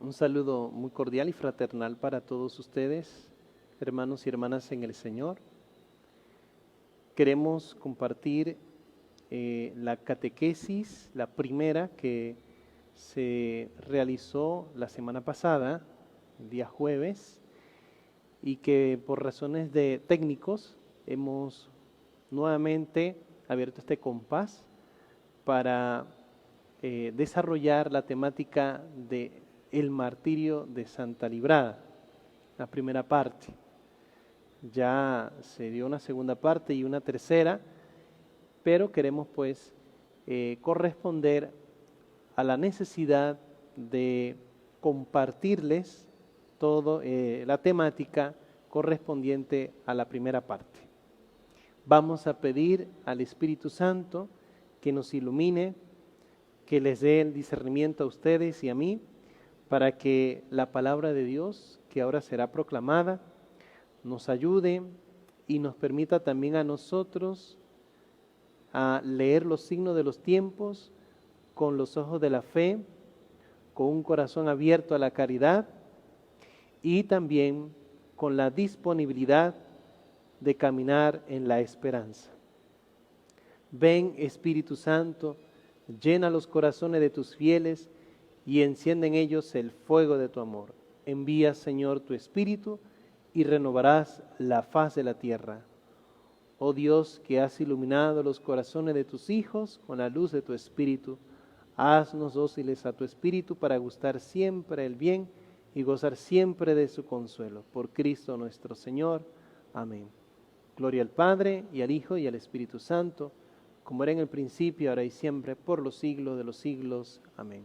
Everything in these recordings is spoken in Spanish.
Un saludo muy cordial y fraternal para todos ustedes, hermanos y hermanas en el Señor. Queremos compartir la catequesis, la primera que se realizó la semana pasada, el día jueves, y que por razones de técnicos hemos nuevamente abierto este compás para desarrollar la temática de el martirio de Santa Librada, la primera parte. Ya se dio una segunda parte y una tercera, pero queremos pues corresponder a la necesidad de compartirles toda la temática correspondiente a la primera parte. Vamos a pedir al Espíritu Santo que nos ilumine, que les dé el discernimiento a ustedes y a mí, para que la palabra de Dios, que ahora será proclamada, nos ayude y nos permita también a nosotros a leer los signos de los tiempos con los ojos de la fe, con un corazón abierto a la caridad y también con la disponibilidad de caminar en la esperanza. Ven, Espíritu Santo, llena los corazones de tus fieles y enciende en ellos el fuego de tu amor. Envía, Señor, tu Espíritu y renovarás la faz de la tierra. Oh Dios, que has iluminado los corazones de tus hijos con la luz de tu Espíritu, haznos dóciles a tu Espíritu para gustar siempre el bien y gozar siempre de su consuelo. Por Cristo nuestro Señor. Amén. Gloria al Padre, y al Hijo, y al Espíritu Santo, como era en el principio, ahora y siempre, por los siglos de los siglos. Amén.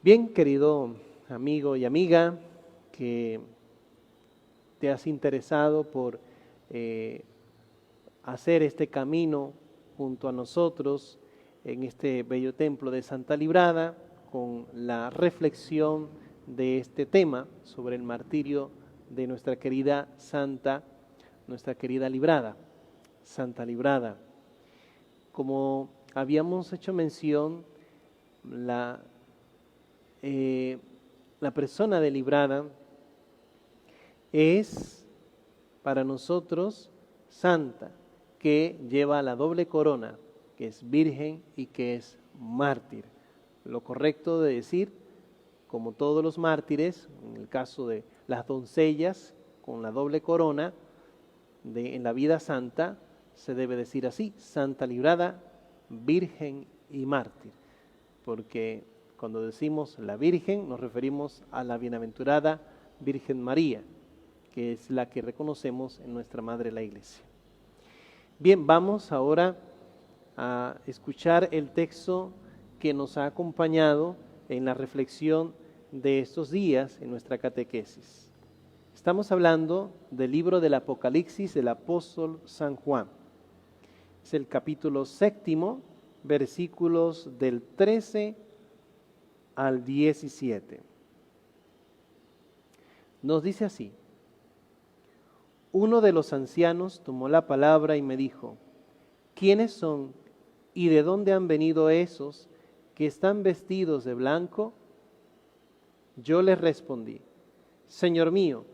Bien, querido amigo y amiga, que te has interesado por hacer este camino junto a nosotros en este bello templo de Santa Librada, con la reflexión de este tema sobre el martirio de nuestra querida Santa, nuestra querida Librada, Santa Librada. Como habíamos hecho mención, la persona de Librada es para nosotros santa, que lleva la doble corona, que es virgen y que es mártir. Lo correcto de decir, como todos los mártires, en el caso de las doncellas con la doble corona en la vida santa, se debe decir así: Santa Librada, virgen y mártir, porque cuando decimos la Virgen, nos referimos a la bienaventurada Virgen María, que es la que reconocemos en nuestra Madre la Iglesia. Bien, vamos ahora a escuchar el texto que nos ha acompañado en la reflexión de estos días en nuestra catequesis. Estamos hablando del libro del Apocalipsis del apóstol San Juan. Es el capítulo 7, versículos del 13 al 17. Nos dice así: uno de los ancianos tomó la palabra y me dijo: ¿quiénes son y de dónde han venido esos que están vestidos de blanco? Yo les respondí: Señor mío,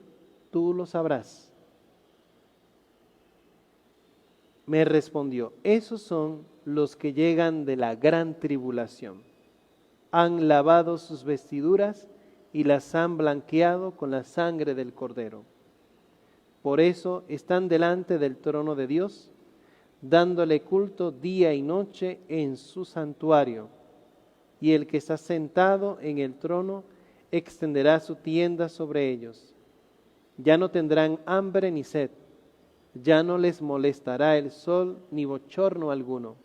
tú lo sabrás. Me respondió: esos son los que llegan de la gran tribulación. Han lavado sus vestiduras y las han blanqueado con la sangre del Cordero. Por eso están delante del trono de Dios, dándole culto día y noche en su santuario. Y el que está sentado en el trono extenderá su tienda sobre ellos. Ya no tendrán hambre ni sed, ya no les molestará el sol ni bochorno alguno.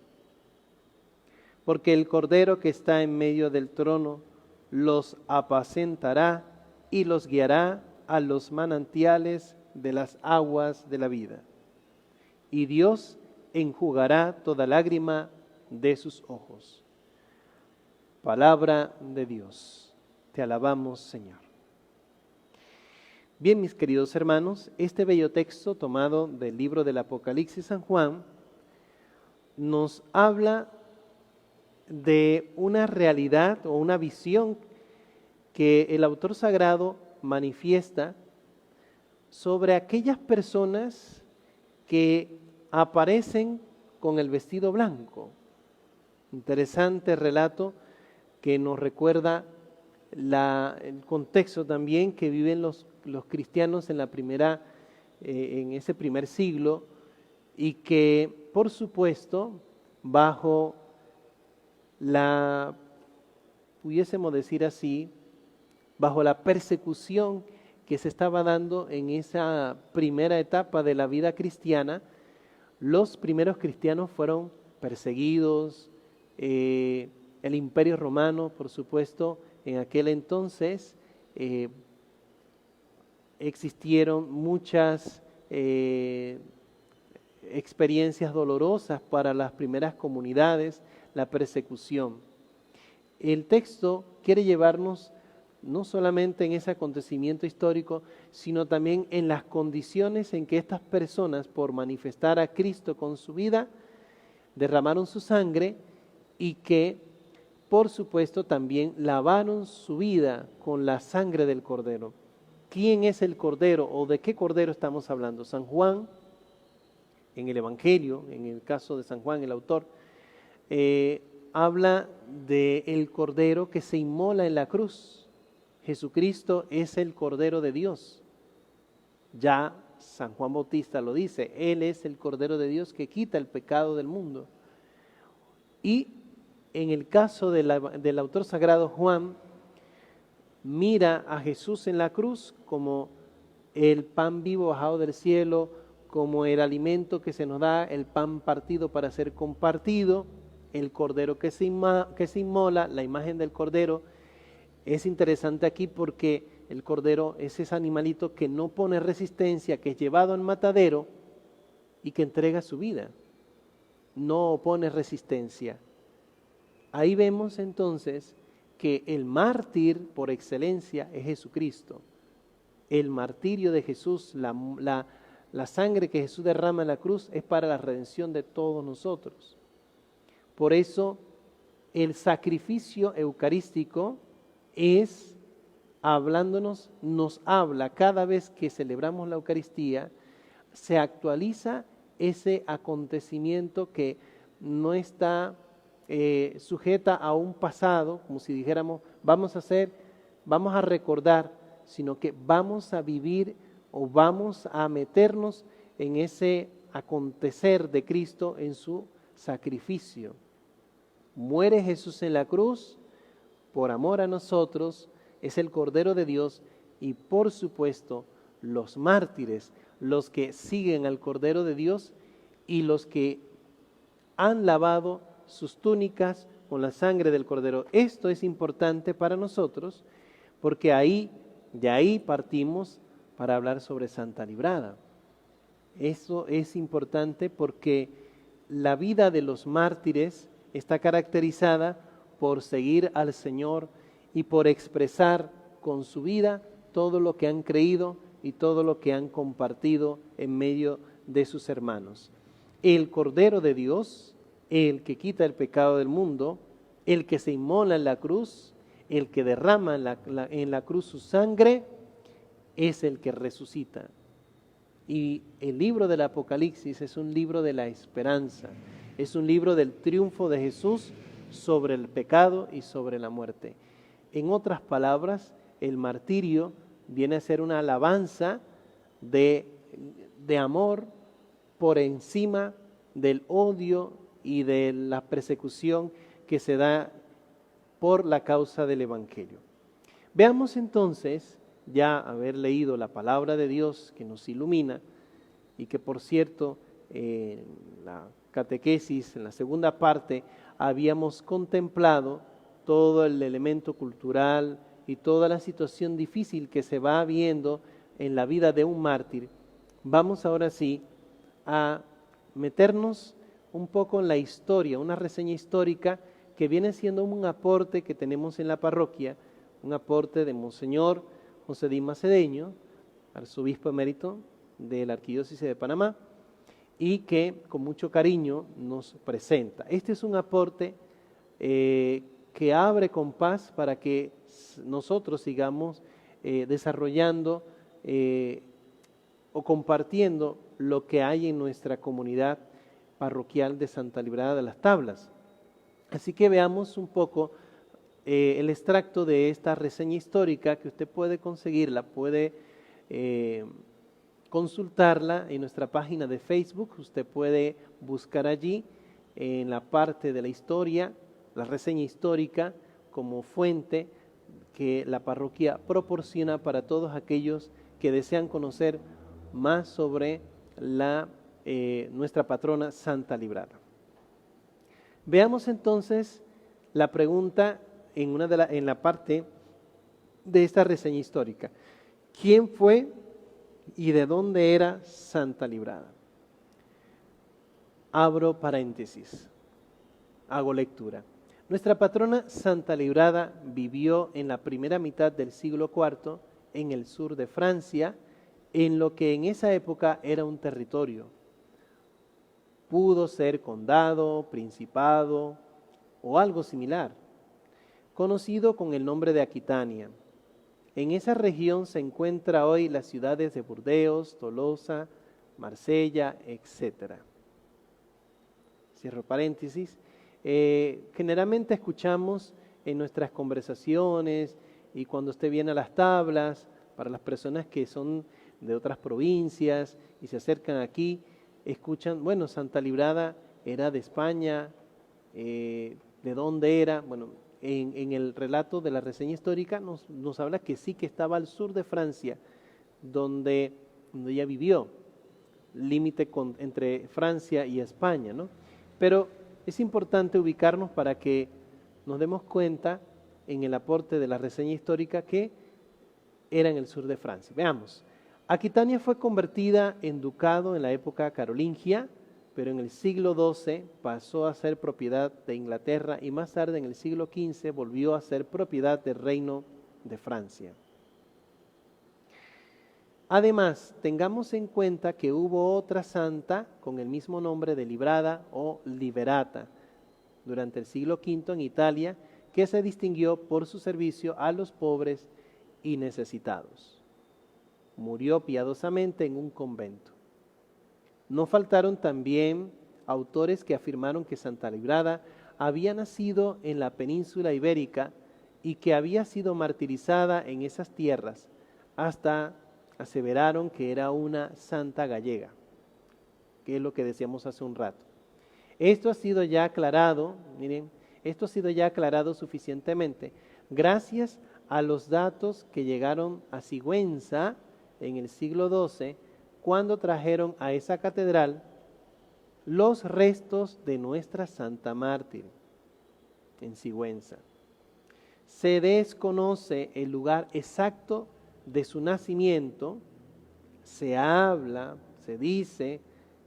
Porque el Cordero que está en medio del trono los apacentará y los guiará a los manantiales de las aguas de la vida. Y Dios enjugará toda lágrima de sus ojos. Palabra de Dios. Te alabamos, Señor. Bien, mis queridos hermanos, este bello texto tomado del libro del Apocalipsis San Juan nos habla de una realidad o una visión que el autor sagrado manifiesta sobre aquellas personas que aparecen con el vestido blanco. Interesante relato que nos recuerda el contexto también que viven los cristianos en en ese primer siglo, y que, por supuesto, bajo pudiésemos decir así, bajo la persecución que se estaba dando en esa primera etapa de la vida cristiana, los primeros cristianos fueron perseguidos. El Imperio Romano, por supuesto, en aquel entonces existieron muchas experiencias dolorosas para las primeras comunidades, la persecución. El texto quiere llevarnos no solamente en ese acontecimiento histórico, sino también en las condiciones en que estas personas, por manifestar a Cristo con su vida, derramaron su sangre y que, por supuesto, también lavaron su vida con la sangre del Cordero. ¿Quién es el Cordero o de qué Cordero estamos hablando? San Juan, en el Evangelio, en el caso de San Juan, el autor, habla del Cordero que se inmola en la cruz. Jesucristo es el Cordero de Dios. Ya San Juan Bautista lo dice, Él es el Cordero de Dios que quita el pecado del mundo. Y en el caso del autor sagrado Juan, mira a Jesús en la cruz como el pan vivo bajado del cielo, como el alimento que se nos da, el pan partido para ser compartido, el cordero que se inmola, la imagen del cordero. Es interesante aquí porque el cordero es ese animalito que no pone resistencia, que es llevado al matadero y que entrega su vida. No opone resistencia. Ahí vemos entonces que el mártir por excelencia es Jesucristo. El martirio de Jesús, la sangre que Jesús derrama en la cruz es para la redención de todos nosotros. Por eso el sacrificio eucarístico es hablándonos, nos habla cada vez que celebramos la Eucaristía, se actualiza ese acontecimiento que no está sujeta a un pasado, como si dijéramos, vamos a recordar, sino que vamos a vivir o vamos a meternos en ese acontecer de Cristo en su sacrificio. Muere Jesús en la cruz por amor a nosotros, es el Cordero de Dios, y por supuesto los mártires, los que siguen al Cordero de Dios y los que han lavado sus túnicas con la sangre del Cordero. Esto es importante para nosotros porque de ahí partimos para hablar sobre Santa Librada. Eso es importante porque la vida de los mártires está caracterizada por seguir al Señor y por expresar con su vida todo lo que han creído y todo lo que han compartido en medio de sus hermanos. El Cordero de Dios, el que quita el pecado del mundo, el que se inmola en la cruz, el que derrama en la cruz su sangre, es el que resucita. Y el libro del Apocalipsis es un libro de la esperanza, es un libro del triunfo de Jesús sobre el pecado y sobre la muerte. En otras palabras, el martirio viene a ser una alabanza de amor por encima del odio y de la persecución que se da por la causa del Evangelio. Veamos entonces, ya haber leído la palabra de Dios que nos ilumina, y que por cierto, en la catequesis, en la segunda parte, habíamos contemplado todo el elemento cultural y toda la situación difícil que se va viendo en la vida de un mártir. Vamos ahora sí a meternos un poco en la historia, una reseña histórica que viene siendo un aporte que tenemos en la parroquia, un aporte de Monseñor José Dimas Cedeño, arzobispo emérito de la Arquidiócesis de Panamá, y que con mucho cariño nos presenta. Este es un aporte que abre compás para que nosotros sigamos desarrollando o compartiendo lo que hay en nuestra comunidad parroquial de Santa Librada de las Tablas. Así que veamos un poco el extracto de esta reseña histórica que usted puede conseguirla, puede consultarla en nuestra página de Facebook. Usted puede buscar allí en la parte de la historia, la reseña histórica como fuente que la parroquia proporciona para todos aquellos que desean conocer más sobre nuestra patrona Santa Librada. Veamos entonces la pregunta en la parte de esta reseña histórica. ¿Quién fue y de dónde era Santa Librada? Abro paréntesis, hago lectura. Nuestra patrona Santa Librada vivió en la primera mitad del siglo IV en el sur de Francia, en lo que en esa época era un territorio. Pudo ser condado, principado o algo similar, conocido con el nombre de Aquitania. En esa región se encuentran hoy las ciudades de Burdeos, Tolosa, Marsella, etc. Cierro paréntesis. Generalmente escuchamos en nuestras conversaciones y cuando usted viene a las tablas, para las personas que son de otras provincias y se acercan aquí, escuchan, bueno, Santa Librada era de España, ¿de dónde era? Bueno, en el relato de la reseña histórica nos habla que sí, que estaba al sur de Francia, donde ella vivió, límite entre Francia y España, ¿no? Pero es importante ubicarnos para que nos demos cuenta en el aporte de la reseña histórica que era en el sur de Francia. Veamos. Aquitania fue convertida en ducado en la época carolingia, pero en el siglo XII pasó a ser propiedad de Inglaterra y más tarde en el siglo XV volvió a ser propiedad del Reino de Francia. Además, tengamos en cuenta que hubo otra santa con el mismo nombre de Librada o Liberata durante el siglo V en Italia, que se distinguió por su servicio a los pobres y necesitados. Murió piadosamente en un convento. No faltaron también autores que afirmaron que Santa Librada había nacido en la península ibérica y que había sido martirizada en esas tierras, hasta aseveraron que era una santa gallega, que es lo que decíamos hace un rato. Esto ha sido ya aclarado, miren, esto ha sido ya aclarado suficientemente gracias a los datos que llegaron a Sigüenza en el siglo XII, cuando trajeron a esa catedral los restos de nuestra santa mártir en Sigüenza. Se desconoce el lugar exacto de su nacimiento, se habla, se dice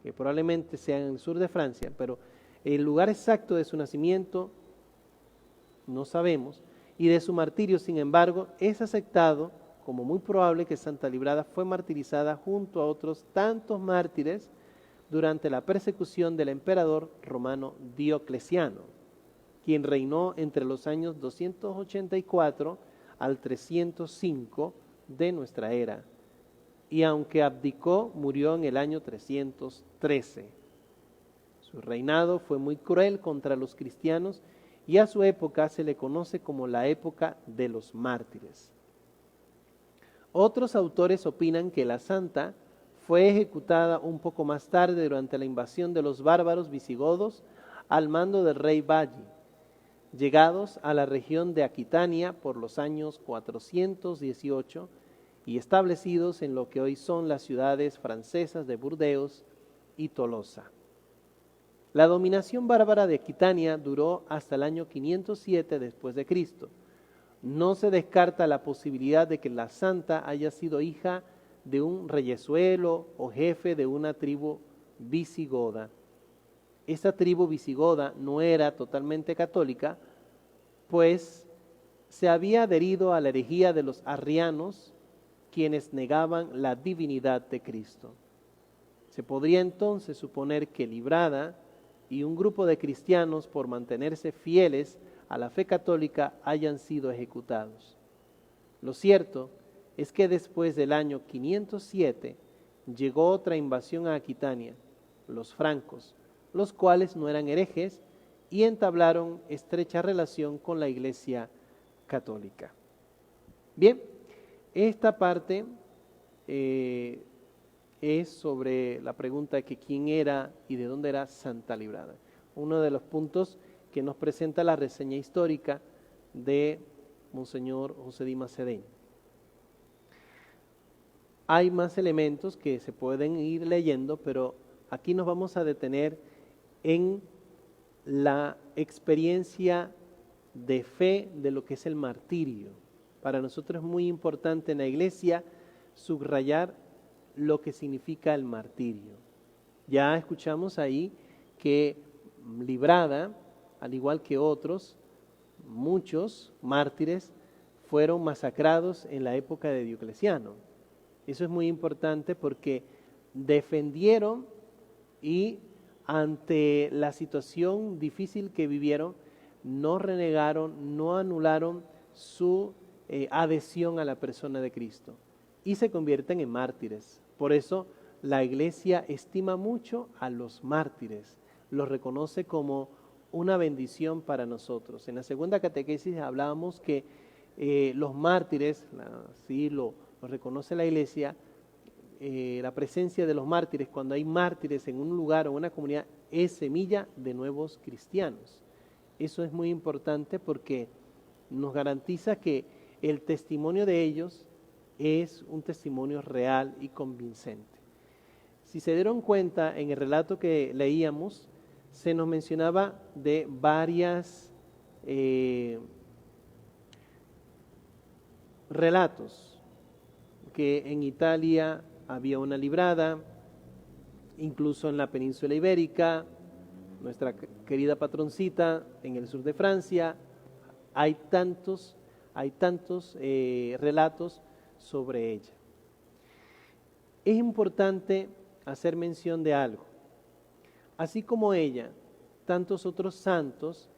que probablemente sea en el sur de Francia, pero el lugar exacto de su nacimiento no sabemos, y de su martirio, sin embargo, es aceptado como muy probable que Santa Librada fue martirizada junto a otros tantos mártires durante la persecución del emperador romano Diocleciano, quien reinó entre los años 284 al 305 de nuestra era, y aunque abdicó, murió en el año 313. Su reinado fue muy cruel contra los cristianos y a su época se le conoce como la época de los mártires. Otros autores opinan que la santa fue ejecutada un poco más tarde durante la invasión de los bárbaros visigodos al mando del rey Valli, llegados a la región de Aquitania por los años 418 y establecidos en lo que hoy son las ciudades francesas de Burdeos y Tolosa. La dominación bárbara de Aquitania duró hasta el año 507 después de Cristo. No se descarta la posibilidad de que la santa haya sido hija de un reyezuelo o jefe de una tribu visigoda. Esta tribu visigoda no era totalmente católica, pues se había adherido a la herejía de los arrianos, quienes negaban la divinidad de Cristo. Se podría entonces suponer que Librada y un grupo de cristianos, por mantenerse fieles a la fe católica, hayan sido ejecutados. Lo cierto es que después del año 507 llegó otra invasión a Aquitania, los francos, los cuales no eran herejes y entablaron estrecha relación con la Iglesia católica. Bien, esta parte es sobre la pregunta de que quién era y de dónde era Santa Librada. Uno de los puntos que nos presenta la reseña histórica de Monseñor José Dimas Cedeño. Hay más elementos que se pueden ir leyendo, pero aquí nos vamos a detener en la experiencia de fe de lo que es el martirio. Para nosotros es muy importante en la Iglesia subrayar lo que significa el martirio. Ya escuchamos ahí que Librada, al igual que otros, muchos mártires fueron masacrados en la época de Diocleciano. Eso es muy importante porque defendieron y ante la situación difícil que vivieron, no renegaron, no anularon su adhesión a la persona de Cristo y se convierten en mártires. Por eso la Iglesia estima mucho a los mártires, los reconoce como una bendición para nosotros. En la segunda catequesis hablábamos que los mártires, así lo reconoce la Iglesia, la presencia de los mártires, cuando hay mártires en un lugar o una comunidad, es semilla de nuevos cristianos. Eso es muy importante porque nos garantiza que el testimonio de ellos es un testimonio real y convincente. Si se dieron cuenta, en el relato que leíamos, se nos mencionaba de varias relatos, que en Italia había una Librada, incluso en la península ibérica, nuestra querida patroncita, en el sur de Francia, hay tantos relatos sobre ella. Es importante hacer mención de algo. Así como ella, tantos otros santos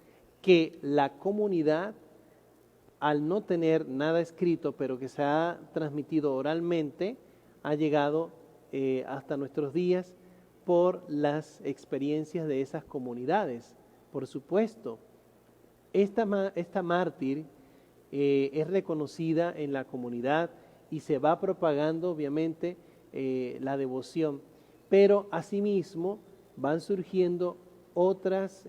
que la comunidad, al no tener nada escrito, pero que se ha transmitido oralmente, ha llegado hasta nuestros días por las experiencias de esas comunidades. Por supuesto, esta mártir es reconocida en la comunidad y se va propagando obviamente la devoción, pero asimismo van surgiendo otros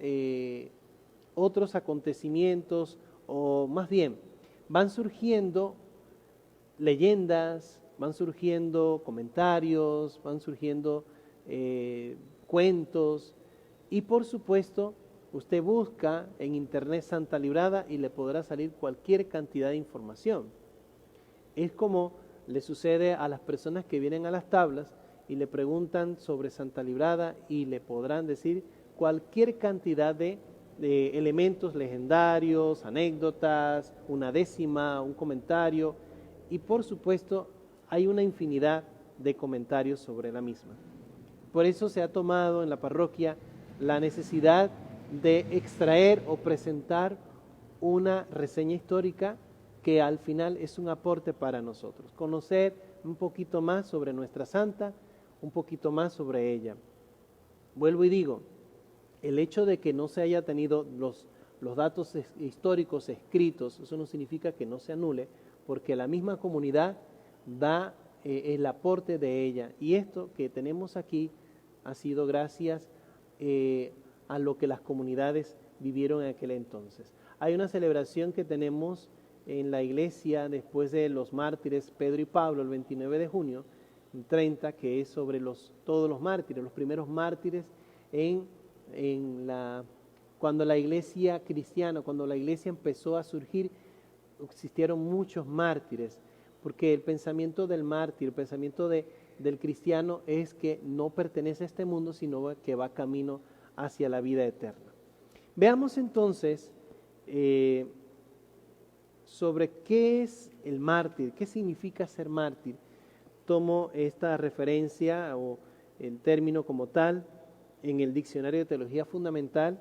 acontecimientos, o más bien van surgiendo leyendas, van surgiendo comentarios, van surgiendo cuentos, y por supuesto usted busca en internet Santa Librada y le podrá salir cualquier cantidad de información. Es como le sucede a las personas que vienen a las tablas y le preguntan sobre Santa Librada y le podrán decir cualquier cantidad de elementos legendarios, anécdotas, una décima, un comentario, y por supuesto hay una infinidad de comentarios sobre la misma. Por eso se ha tomado en la parroquia la necesidad de extraer o presentar una reseña histórica que al final es un aporte para nosotros, conocer un poquito más sobre nuestra santa, un poquito más sobre ella. Vuelvo y digo, el hecho de que no se haya tenido los datos históricos escritos, eso no significa que no se anule, porque la misma comunidad da el aporte de ella, y esto que tenemos aquí ha sido gracias a lo que las comunidades vivieron en aquel entonces. Hay una celebración que tenemos en la iglesia después de los mártires Pedro y Pablo, el 29 de junio, el 30, que es sobre todos los mártires, los primeros mártires cuando la iglesia cristiana, cuando la iglesia empezó a surgir, existieron muchos mártires, porque el pensamiento del mártir, el pensamiento del cristiano es que no pertenece a este mundo, sino que va camino hacia la vida eterna. Veamos entonces sobre qué es el mártir, qué significa ser mártir. Tomo esta referencia o el término como tal en el Diccionario de Teología Fundamental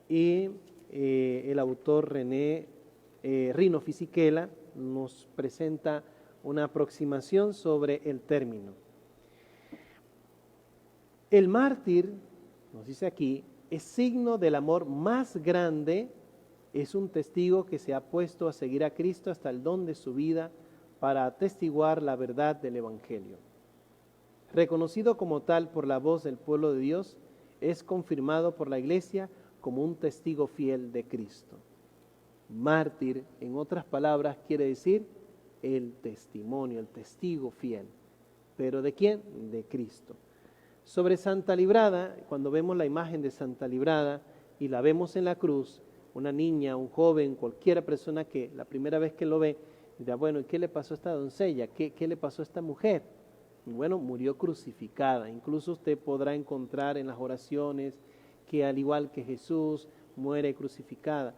y el autor René Rino Fisichella nos presenta una aproximación sobre el término. El mártir, nos dice aquí, es signo del amor más grande, es un testigo que se ha puesto a seguir a Cristo hasta el don de su vida para atestiguar la verdad del Evangelio. Reconocido como tal por la voz del pueblo de Dios, es confirmado por la Iglesia como un testigo fiel de Cristo. Mártir, en otras palabras, quiere decir el testimonio, el testigo fiel. ¿Pero de quién? De Cristo. Sobre Santa Librada, cuando vemos la imagen de Santa Librada y la vemos en la cruz, una niña, un joven, cualquier persona que la primera vez que lo ve, dirá, bueno, ¿y qué le pasó a esta doncella? ¿Qué le pasó a esta mujer? Y bueno, murió crucificada. Incluso usted podrá encontrar en las oraciones que al igual que Jesús, muere crucificada.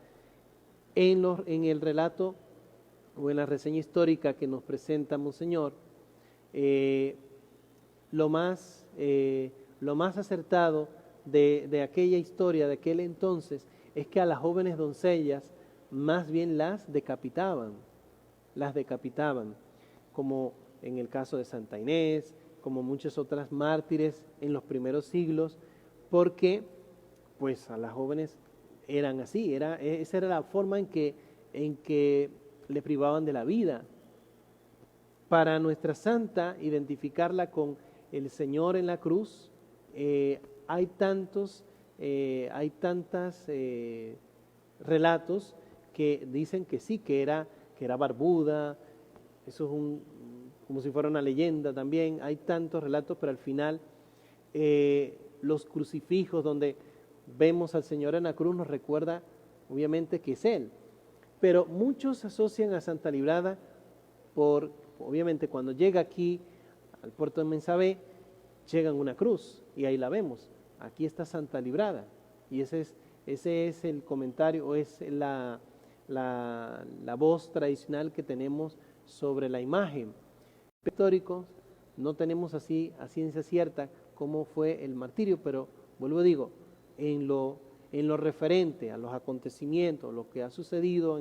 En el relato o en la reseña histórica que nos presenta Monseñor, lo más acertado de aquella historia, de aquel entonces, es que a las jóvenes doncellas más bien las decapitaban, como en el caso de Santa Inés, como muchas otras mártires en los primeros siglos, porque pues a las jóvenes eran así, esa era la forma en que le privaban de la vida. Para nuestra santa, identificarla con el Señor en la cruz, hay tantos relatos que dicen que sí, que era barbuda. Eso es como si fuera una leyenda también. Hay tantos relatos, pero al final los crucifijos donde vemos al Señor en la cruz nos recuerda obviamente que es Él. Pero muchos asocian a Santa Librada obviamente cuando llega aquí al puerto de Mensabé, llega en una cruz y ahí la vemos. Aquí está Santa Librada. Y ese es el comentario o es la voz tradicional que tenemos sobre la imagen. Históricos no tenemos así a ciencia cierta cómo fue el martirio, pero vuelvo a digo, en lo referente a los acontecimientos, lo que ha sucedido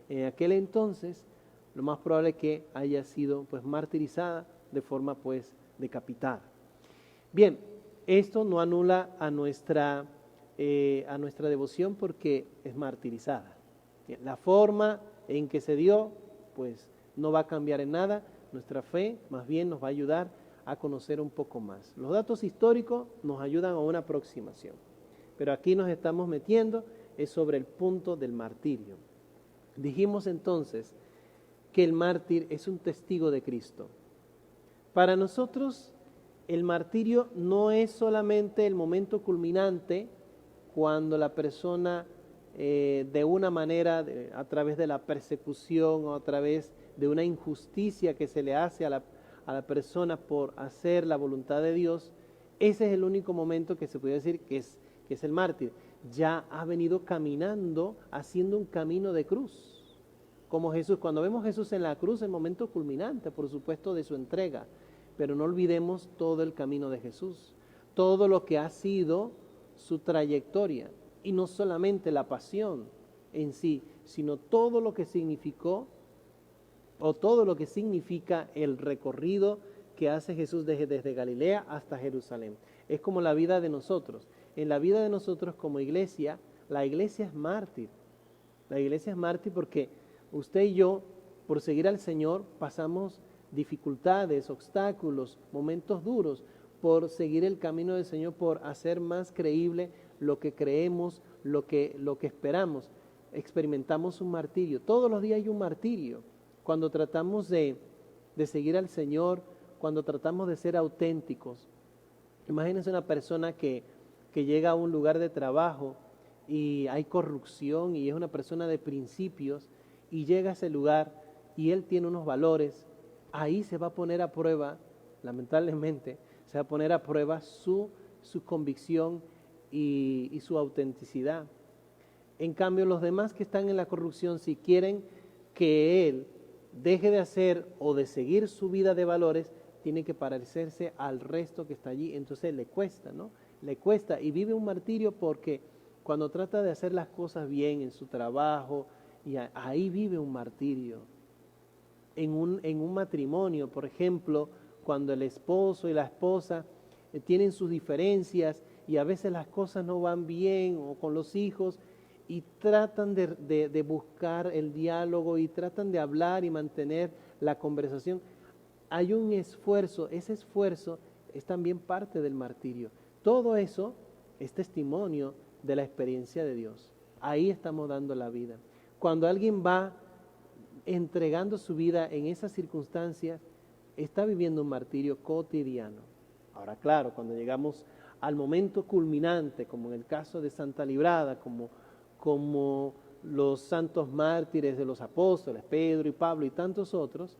en aquel entonces, lo más probable es que haya sido pues martirizada de forma pues decapitada. Bien, esto no anula a nuestra devoción porque es martirizada. Bien, la forma en que se dio pues no va a cambiar en nada. Nuestra fe más bien nos va a ayudar a conocer un poco más. Los datos históricos nos ayudan a una aproximación, pero aquí nos estamos metiendo es sobre el punto del martirio. Dijimos entonces que el mártir es un testigo de Cristo. Para nosotros el martirio no es solamente el momento culminante cuando la persona de una manera, a través de la persecución o a través de una injusticia que se le hace a la persona por hacer la voluntad de Dios, ese es el único momento que se puede decir que es el mártir. Ya ha venido caminando, haciendo un camino de cruz. Como Jesús, cuando vemos a Jesús en la cruz, el momento culminante, por supuesto, de su entrega. Pero no olvidemos todo el camino de Jesús, todo lo que ha sido su trayectoria. Y no solamente la pasión en sí, sino todo lo que significó o todo lo que significa el recorrido que hace Jesús desde Galilea hasta Jerusalén. Es como la vida de nosotros. En la vida de nosotros como iglesia, la iglesia es mártir. La iglesia es mártir porque usted y yo, por seguir al Señor, pasamos dificultades, obstáculos, momentos duros, por seguir el camino del Señor, por hacer más creíble lo que creemos, lo que esperamos. Experimentamos un martirio. Todos los días hay un martirio. Cuando tratamos de seguir al Señor, cuando tratamos de ser auténticos. Imagínense una persona que llega a un lugar de trabajo y hay corrupción y es una persona de principios y llega a ese lugar y él tiene unos valores, ahí se va a poner a prueba, lamentablemente, se va a poner a prueba su convicción y su autenticidad. En cambio, los demás que están en la corrupción, si quieren que él deje de hacer o de seguir su vida de valores, tiene que parecerse al resto que está allí, entonces le cuesta, ¿no? le cuesta y vive un martirio porque cuando trata de hacer las cosas bien en su trabajo, y ahí vive un martirio. En un matrimonio, por ejemplo, cuando el esposo y la esposa tienen sus diferencias y a veces las cosas no van bien, o con los hijos, y tratan de buscar el diálogo y tratan de hablar y mantener la conversación. Hay un esfuerzo, ese esfuerzo es también parte del martirio. Todo eso es testimonio de la experiencia de Dios. Ahí estamos dando la vida. Cuando alguien va entregando su vida en esas circunstancias, está viviendo un martirio cotidiano. Ahora, claro, cuando llegamos al momento culminante, como en el caso de Santa Librada, como los santos mártires de los apóstoles, Pedro y Pablo y tantos otros,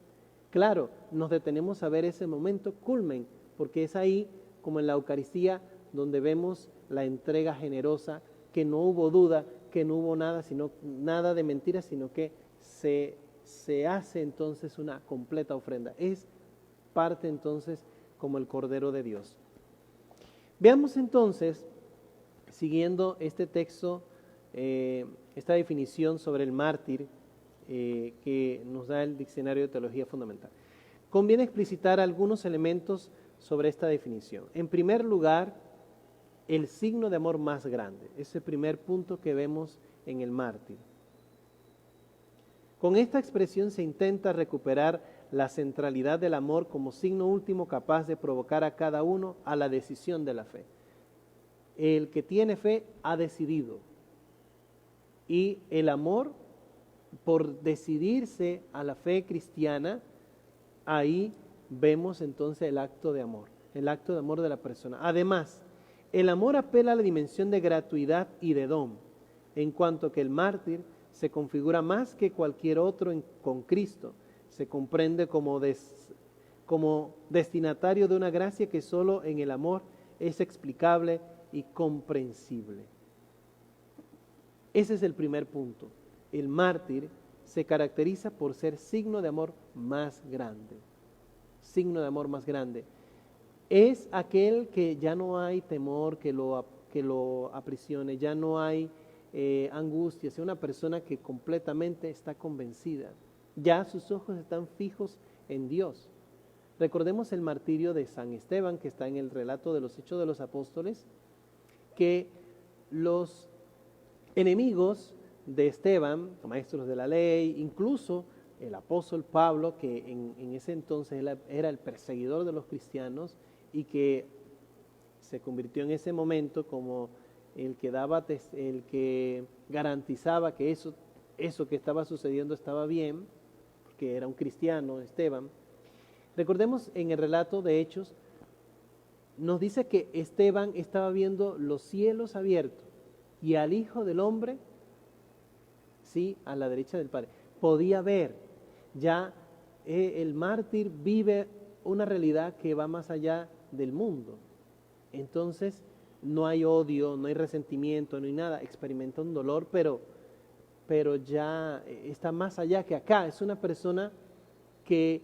claro, nos detenemos a ver ese momento culmen, porque es ahí, como en la Eucaristía, donde vemos la entrega generosa, que no hubo duda, que no hubo nada de mentira, sino que se hace entonces una completa ofrenda. Es parte entonces como el Cordero de Dios. Veamos entonces, siguiendo este texto, esta definición sobre el mártir que nos da el Diccionario de Teología Fundamental. Conviene explicitar algunos elementos sobre esta definición. En primer lugar, el signo de amor más grande, ese primer punto que vemos en el mártir. Con esta expresión se intenta recuperar la centralidad del amor como signo último capaz de provocar a cada uno a la decisión de la fe. El que tiene fe ha decidido, y el amor, por decidirse a la fe cristiana, ahí vemos entonces el acto de amor de la persona. Además, el amor apela a la dimensión de gratuidad y de don, en cuanto que el mártir se configura más que cualquier otro con Cristo, se comprende como destinatario de una gracia que solo en el amor es explicable y comprensible. Ese es el primer punto. El mártir se caracteriza por ser signo de amor más grande. Signo de amor más grande. Es aquel que ya no hay temor que lo aprisione, ya no hay angustia, es una persona que completamente está convencida. Ya sus ojos están fijos en Dios. Recordemos el martirio de San Esteban, que está en el relato de los Hechos de los Apóstoles, que los enemigos de Esteban, maestros de la ley, incluso el apóstol Pablo, que en ese entonces era el perseguidor de los cristianos y que se convirtió en ese momento como el que garantizaba que eso que estaba sucediendo estaba bien, porque era un cristiano, Esteban. Recordemos en el relato de Hechos, nos dice que Esteban estaba viendo los cielos abiertos y al Hijo del Hombre, sí, a la derecha del Padre. Podía ver, ya el mártir vive una realidad que va más allá del mundo. Entonces, no hay odio, no hay resentimiento, no hay nada. Experimenta un dolor, pero ya está más allá que acá. Es una persona que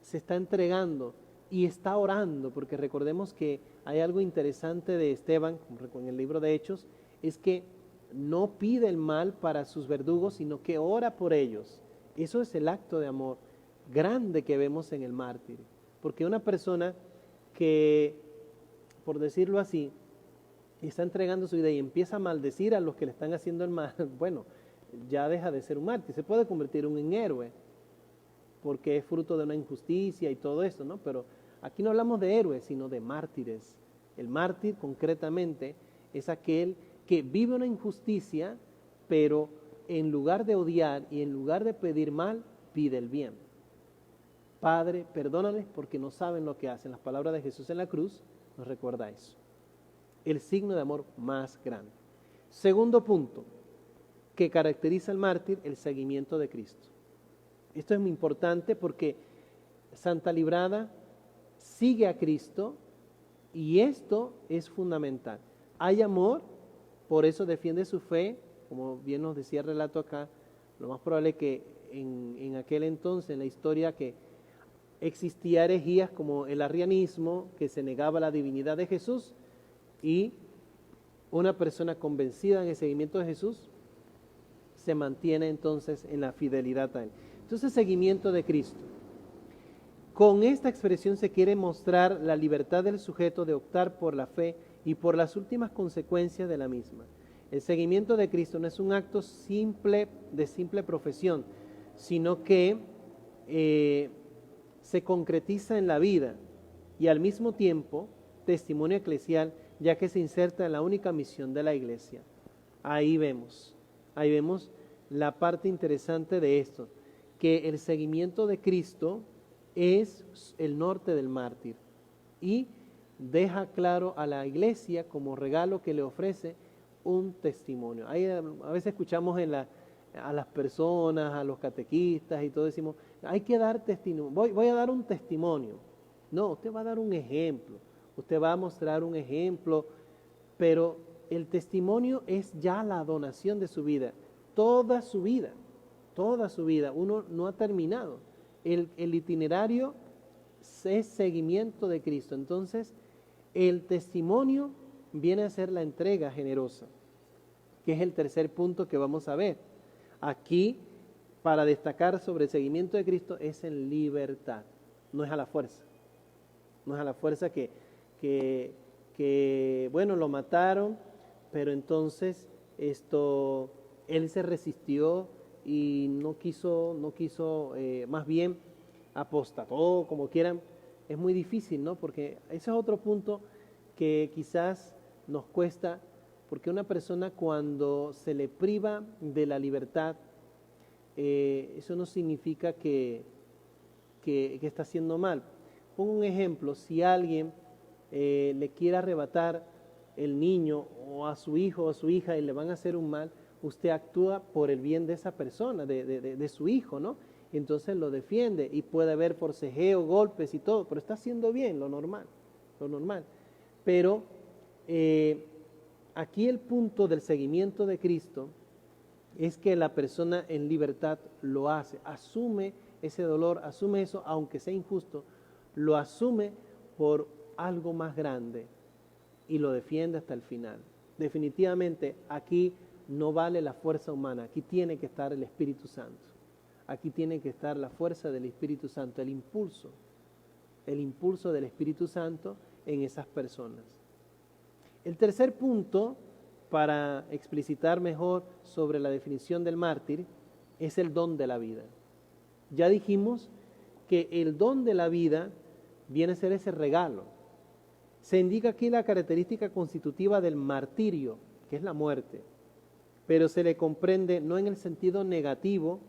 se está entregando y está orando, porque recordemos que hay algo interesante de Esteban, como en el libro de Hechos, es que no pide el mal para sus verdugos, sino que ora por ellos. Eso es el acto de amor grande que vemos en el mártir, porque una persona que, por decirlo así, está entregando su vida y empieza a maldecir a los que le están haciendo el mal, bueno, ya deja de ser un mártir, se puede convertir en un héroe, porque es fruto de una injusticia y todo eso, ¿no? Pero aquí no hablamos de héroes, sino de mártires. El mártir, concretamente, es aquel que vive una injusticia, pero en lugar de odiar y en lugar de pedir mal, pide el bien. Padre, perdónales porque no saben lo que hacen. Las palabras de Jesús en la cruz nos recuerda eso. El signo de amor más grande. Segundo punto que caracteriza al mártir, el seguimiento de Cristo. Esto es muy importante porque Santa Librada sigue a Cristo y esto es fundamental. Hay amor, por eso defiende su fe, como bien nos decía el relato acá. Lo más probable es que en aquel entonces, en la historia, que existía herejías como el arrianismo, que se negaba la divinidad de Jesús, Y una persona convencida en el seguimiento de Jesús se mantiene entonces en la fidelidad a Él. Entonces, seguimiento de Cristo. Con esta expresión se quiere mostrar la libertad del sujeto de optar por la fe y por las últimas consecuencias de la misma. El seguimiento de Cristo no es un acto simple profesión, sino que se concretiza en la vida y al mismo tiempo testimonio eclesial, ya que se inserta en la única misión de la Iglesia. Ahí vemos la parte interesante de esto, que el seguimiento de Cristo es el norte del mártir y deja claro a la Iglesia como regalo que le ofrece un testimonio. Ahí a veces escuchamos a las personas, a los catequistas y todo, decimos, hay que dar testimonio, voy a dar un testimonio. No, usted va a dar un ejemplo, usted va a mostrar un ejemplo, pero el testimonio es ya la donación de su vida, toda su vida, uno no ha terminado. El itinerario es seguimiento de Cristo. Entonces, el testimonio viene a ser la entrega generosa, que es el tercer punto que vamos a ver. Aquí, para destacar sobre el seguimiento de Cristo, es en libertad, no es a la fuerza. No es a la fuerza que bueno, lo mataron, pero entonces él se resistió y no quiso, más bien apostató, como quieran. Es muy difícil, ¿no? Porque ese es otro punto que quizás nos cuesta, porque una persona cuando se le priva de la libertad, eso no significa que está haciendo mal. Pongo un ejemplo, si alguien le quiere arrebatar el niño o a su hijo o a su hija y le van a hacer un mal, usted actúa por el bien de esa persona, de su hijo, ¿no? Y entonces lo defiende y puede haber forcejeo, golpes y todo, pero está haciendo bien, lo normal. Pero aquí el punto del seguimiento de Cristo es que la persona en libertad lo hace, asume ese dolor, asume eso, aunque sea injusto, lo asume por algo más grande y lo defiende hasta el final. Definitivamente aquí no vale la fuerza humana, aquí tiene que estar el Espíritu Santo. Aquí tiene que estar la fuerza del Espíritu Santo, el impulso del Espíritu Santo en esas personas. El tercer punto, para explicitar mejor sobre la definición del mártir, es el don de la vida. Ya dijimos que el don de la vida viene a ser ese regalo. Se indica aquí la característica constitutiva del martirio, que es la muerte, pero se le comprende no en el sentido negativo,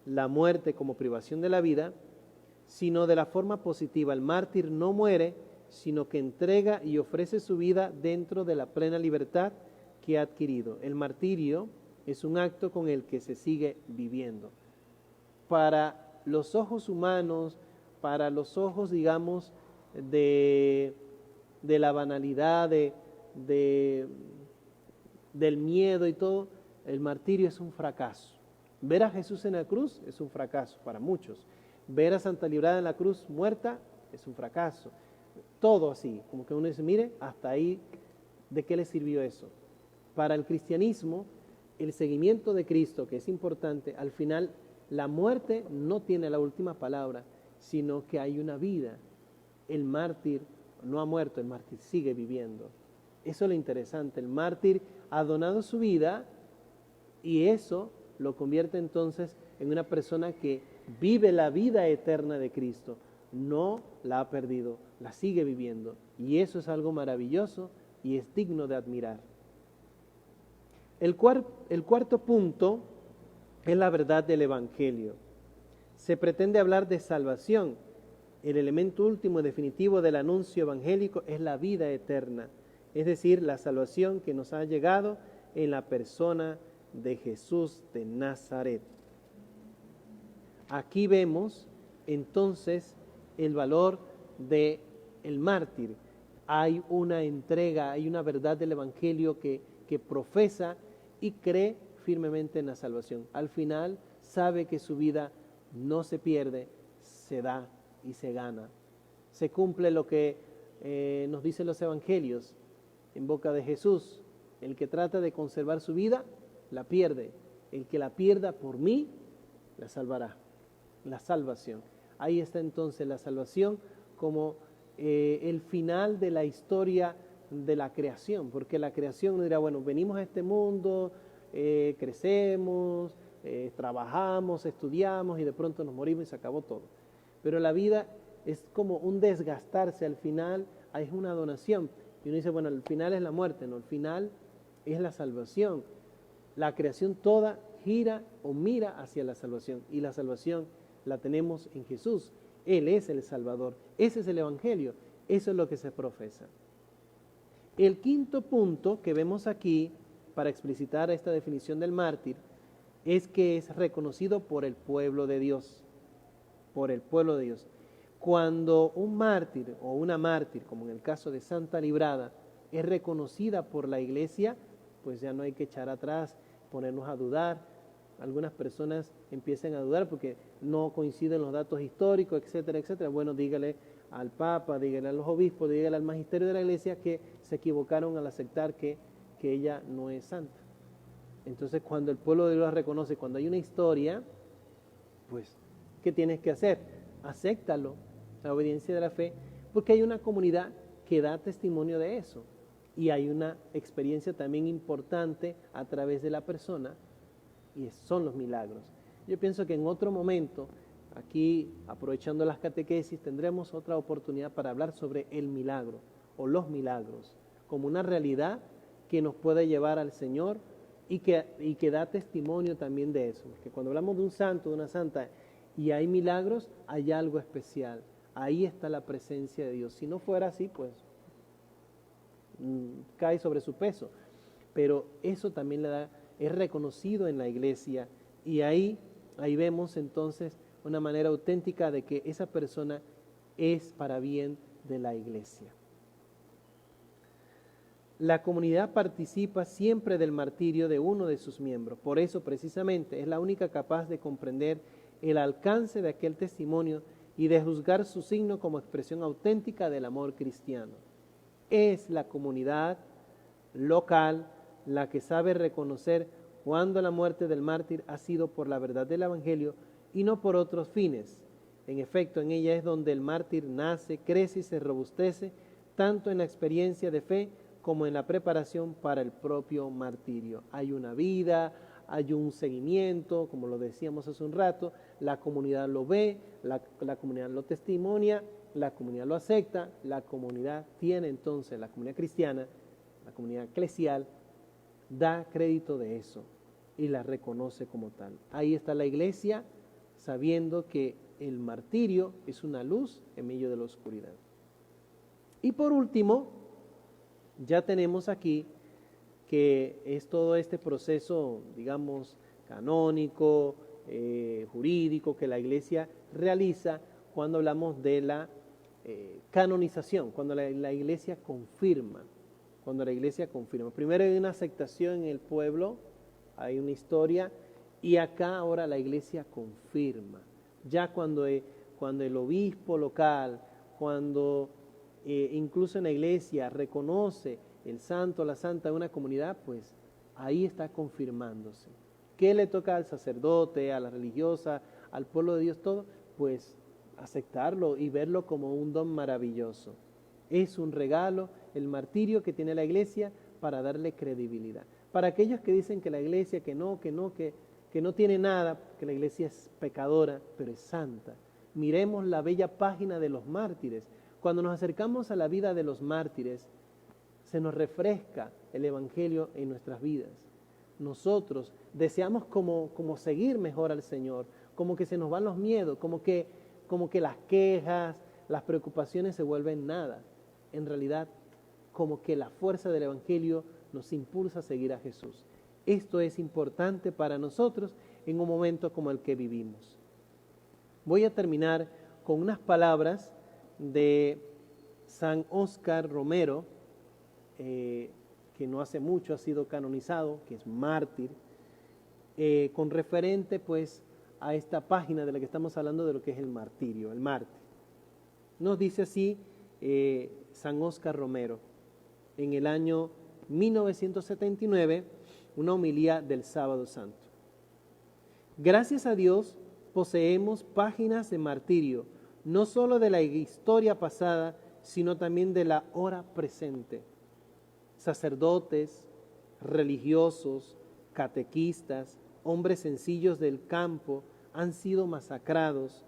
la muerte como privación de la vida, sino de la forma positiva. El mártir no muere, sino que entrega y ofrece su vida dentro de la plena libertad que ha adquirido. El martirio es un acto con el que se sigue viviendo. Para los ojos humanos, para los ojos, digamos, de la banalidad, del miedo y todo, el martirio es un fracaso. Ver a Jesús en la cruz es un fracaso para muchos. Ver a Santa Librada en la cruz muerta es un fracaso. Todo así, como que uno dice, mire, hasta ahí, ¿de qué le sirvió eso? Para el cristianismo, el seguimiento de Cristo, que es importante, al final la muerte no tiene la última palabra, sino que hay una vida. El mártir no ha muerto, el mártir sigue viviendo. Eso es lo interesante, el mártir ha donado su vida y eso lo convierte entonces en una persona que vive la vida eterna de Cristo. No la ha perdido, la sigue viviendo. Y eso es algo maravilloso y es digno de admirar. El cuarto punto es la verdad del Evangelio. Se pretende hablar de salvación. El elemento último y definitivo del anuncio evangélico es la vida eterna, es decir, la salvación que nos ha llegado en la persona de Jesús de Nazaret. Aquí vemos entonces el valor del mártir. Hay una entrega, hay una verdad del Evangelio que profesa y cree firmemente en la salvación. Al final sabe que su vida no se pierde, se da y se gana. Se cumple lo que nos dicen los evangelios. en boca de Jesús. El que trata de conservar su vida, la pierde. El que la pierda por mí, la salvará. La salvación. Ahí está entonces la salvación como el final de la historia de la creación. Porque la creación uno dirá, bueno, venimos a este mundo, crecemos, trabajamos, estudiamos y de pronto nos morimos y se acabó todo. Pero la vida es como un desgastarse, al final es una donación. Y uno dice, bueno, el final es la muerte, no, el final es la salvación. La creación toda gira o mira hacia la salvación, y la salvación la tenemos en Jesús. Él es el Salvador, ese es el Evangelio, eso es lo que se profesa. El quinto punto que vemos aquí, para explicitar esta definición del mártir, es que es reconocido por el pueblo de Dios, por el pueblo de Dios. Cuando un mártir o una mártir, como en el caso de Santa Librada, es reconocida por la iglesia, pues ya no hay que echar atrás, ponernos a dudar. Algunas personas empiezan a dudar porque no coinciden los datos históricos, etcétera, etcétera. Bueno, dígale al Papa, dígale a los obispos, dígale al magisterio de la iglesia que se equivocaron al aceptar que ella no es santa. Entonces, cuando el pueblo de Dios la reconoce, cuando hay una historia, pues, ¿qué tienes que hacer? Acéptalo, la obediencia de la fe, porque hay una comunidad que da testimonio de eso. Y hay una experiencia también importante a través de la persona, y son los milagros. Yo pienso que en otro momento, aquí aprovechando las catequesis, tendremos otra oportunidad para hablar sobre el milagro o los milagros, como una realidad que nos puede llevar al Señor y que da testimonio también de eso. Porque cuando hablamos de un santo, de una santa, y hay milagros, hay algo especial. Ahí está la presencia de Dios. Si no fuera así, pues cae sobre su peso. Pero eso también es reconocido en la iglesia, y ahí vemos entonces una manera auténtica de que esa persona es para bien de la iglesia. La comunidad participa siempre del martirio de uno de sus miembros. Por eso, precisamente, es la única capaz de comprender el alcance de aquel testimonio y de juzgar su signo como expresión auténtica del amor cristiano. Es la comunidad local la que sabe reconocer cuando la muerte del mártir ha sido por la verdad del Evangelio y no por otros fines. En efecto, en ella es donde el mártir nace, crece y se robustece, tanto en la experiencia de fe como en la preparación para el propio martirio. Hay una vida, hay un seguimiento, como lo decíamos hace un rato, la comunidad lo ve, la comunidad lo testimonia, la comunidad lo acepta, la comunidad tiene entonces, la comunidad cristiana, la comunidad eclesial, da crédito de eso y la reconoce como tal. Ahí está la iglesia sabiendo que el martirio es una luz en medio de la oscuridad. Y por último, ya tenemos aquí que es todo este proceso, digamos, canónico, jurídico, que la iglesia realiza cuando hablamos de la canonización, cuando la iglesia confirma. Cuando la iglesia confirma. Primero hay una aceptación en el pueblo, hay una historia, y acá ahora la iglesia confirma. Ya cuando el obispo local, cuando incluso en la iglesia reconoce el santo, la santa de una comunidad, pues ahí está confirmándose. ¿Qué le toca al sacerdote, a la religiosa, al pueblo de Dios, todo? Pues aceptarlo y verlo como un don maravilloso. Es un regalo, el martirio que tiene la iglesia para darle credibilidad. Para aquellos que dicen que la iglesia, que no tiene nada, que la iglesia es pecadora, pero es santa. Miremos la bella página de los mártires. Cuando nos acercamos a la vida de los mártires, se nos refresca el Evangelio en nuestras vidas. Nosotros deseamos como seguir mejor al Señor, como que se nos van los miedos, como que las quejas, las preocupaciones se vuelven nada. En realidad, como que la fuerza del Evangelio nos impulsa a seguir a Jesús. Esto es importante para nosotros en un momento como el que vivimos. Voy a terminar con unas palabras de San Óscar Romero, que no hace mucho ha sido canonizado, que es mártir, con referente pues a esta página de la que estamos hablando, de lo que es el martirio, el mártir. Nos dice así San Óscar Romero: en el año 1979, una homilía del Sábado Santo. Gracias a Dios poseemos páginas de martirio, no solo de la historia pasada, sino también de la hora presente. Sacerdotes, religiosos, catequistas, hombres sencillos del campo han sido masacrados,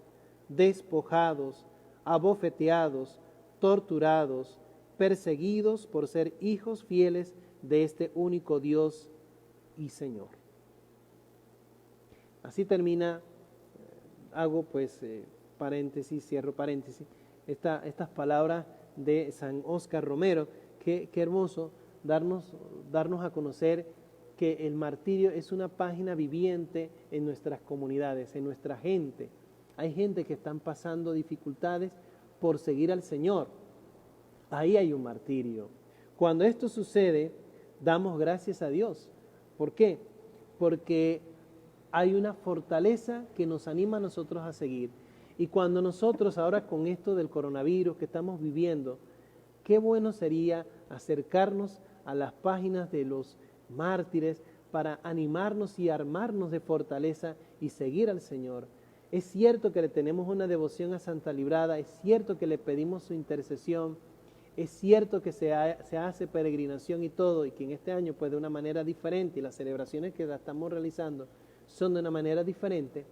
despojados, abofeteados, torturados, perseguidos por ser hijos fieles de este único Dios y Señor. Así termina, hago pues paréntesis, cierro paréntesis, estas palabras de San Óscar Romero. Qué hermoso darnos a conocer que el martirio es una página viviente en nuestras comunidades, en nuestra gente. Hay gente que están pasando dificultades por seguir al Señor. Ahí hay un martirio. Cuando esto sucede, damos gracias a Dios. ¿Por qué? Porque hay una fortaleza que nos anima a nosotros a seguir. Y cuando nosotros ahora con esto del coronavirus que estamos viviendo, qué bueno sería acercarnos a las páginas de los mártires para animarnos y armarnos de fortaleza y seguir al Señor. Es cierto que le tenemos una devoción a Santa Librada, es cierto que le pedimos su intercesión, es cierto que se hace peregrinación y todo, y que en este año pues de una manera diferente, y las celebraciones que estamos realizando son de una manera diferente.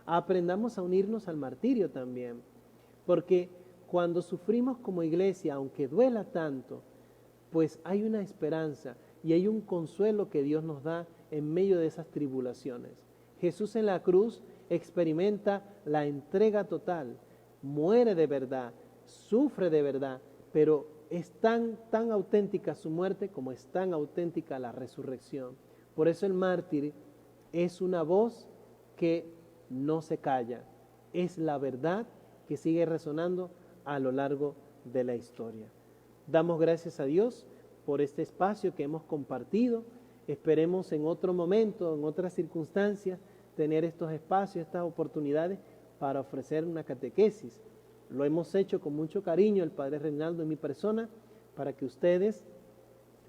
Aprendamos a unirnos al martirio también, porque cuando sufrimos como iglesia, aunque duela tanto, pues hay una esperanza y hay un consuelo que Dios nos da en medio de esas tribulaciones. Jesús en la cruz experimenta la entrega total, muere de verdad, sufre de verdad, pero es tan auténtica su muerte como es tan auténtica la resurrección. Por eso el mártir es una voz que no se calla, es la verdad que sigue resonando a lo largo de la historia. Damos gracias a Dios por este espacio que hemos compartido. Esperemos en otro momento, en otras circunstancias, tener estos espacios, estas oportunidades para ofrecer una catequesis. Lo hemos hecho con mucho cariño el Padre Reinaldo y mi persona, para que ustedes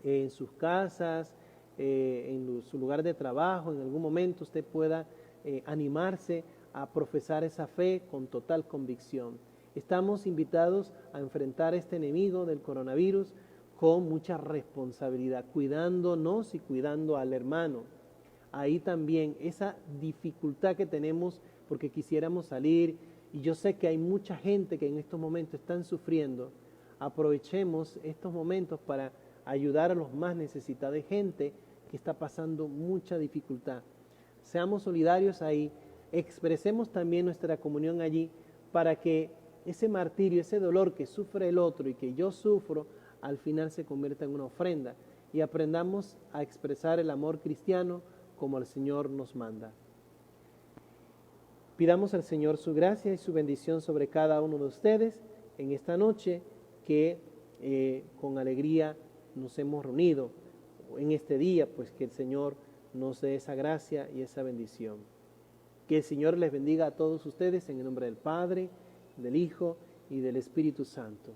en sus casas, en su lugar de trabajo, en algún momento usted pueda animarse a profesar esa fe con total convicción. Estamos invitados a enfrentar este enemigo del coronavirus con mucha responsabilidad, cuidándonos y cuidando al hermano. Ahí también esa dificultad que tenemos porque quisiéramos salir, y yo sé que hay mucha gente que en estos momentos están sufriendo. Aprovechemos estos momentos para ayudar a los más necesitados, de gente que está pasando mucha dificultad. Seamos solidarios ahí, expresemos también nuestra comunión allí para que ese martirio, ese dolor que sufre el otro y que yo sufro, al final se convierta en una ofrenda y aprendamos a expresar el amor cristiano como el Señor nos manda. Pidamos al Señor su gracia y su bendición sobre cada uno de ustedes en esta noche que con alegría nos hemos reunido en este día, pues que el Señor nos dé esa gracia y esa bendición. Que el Señor les bendiga a todos ustedes en el nombre del Padre, del Hijo y del Espíritu Santo.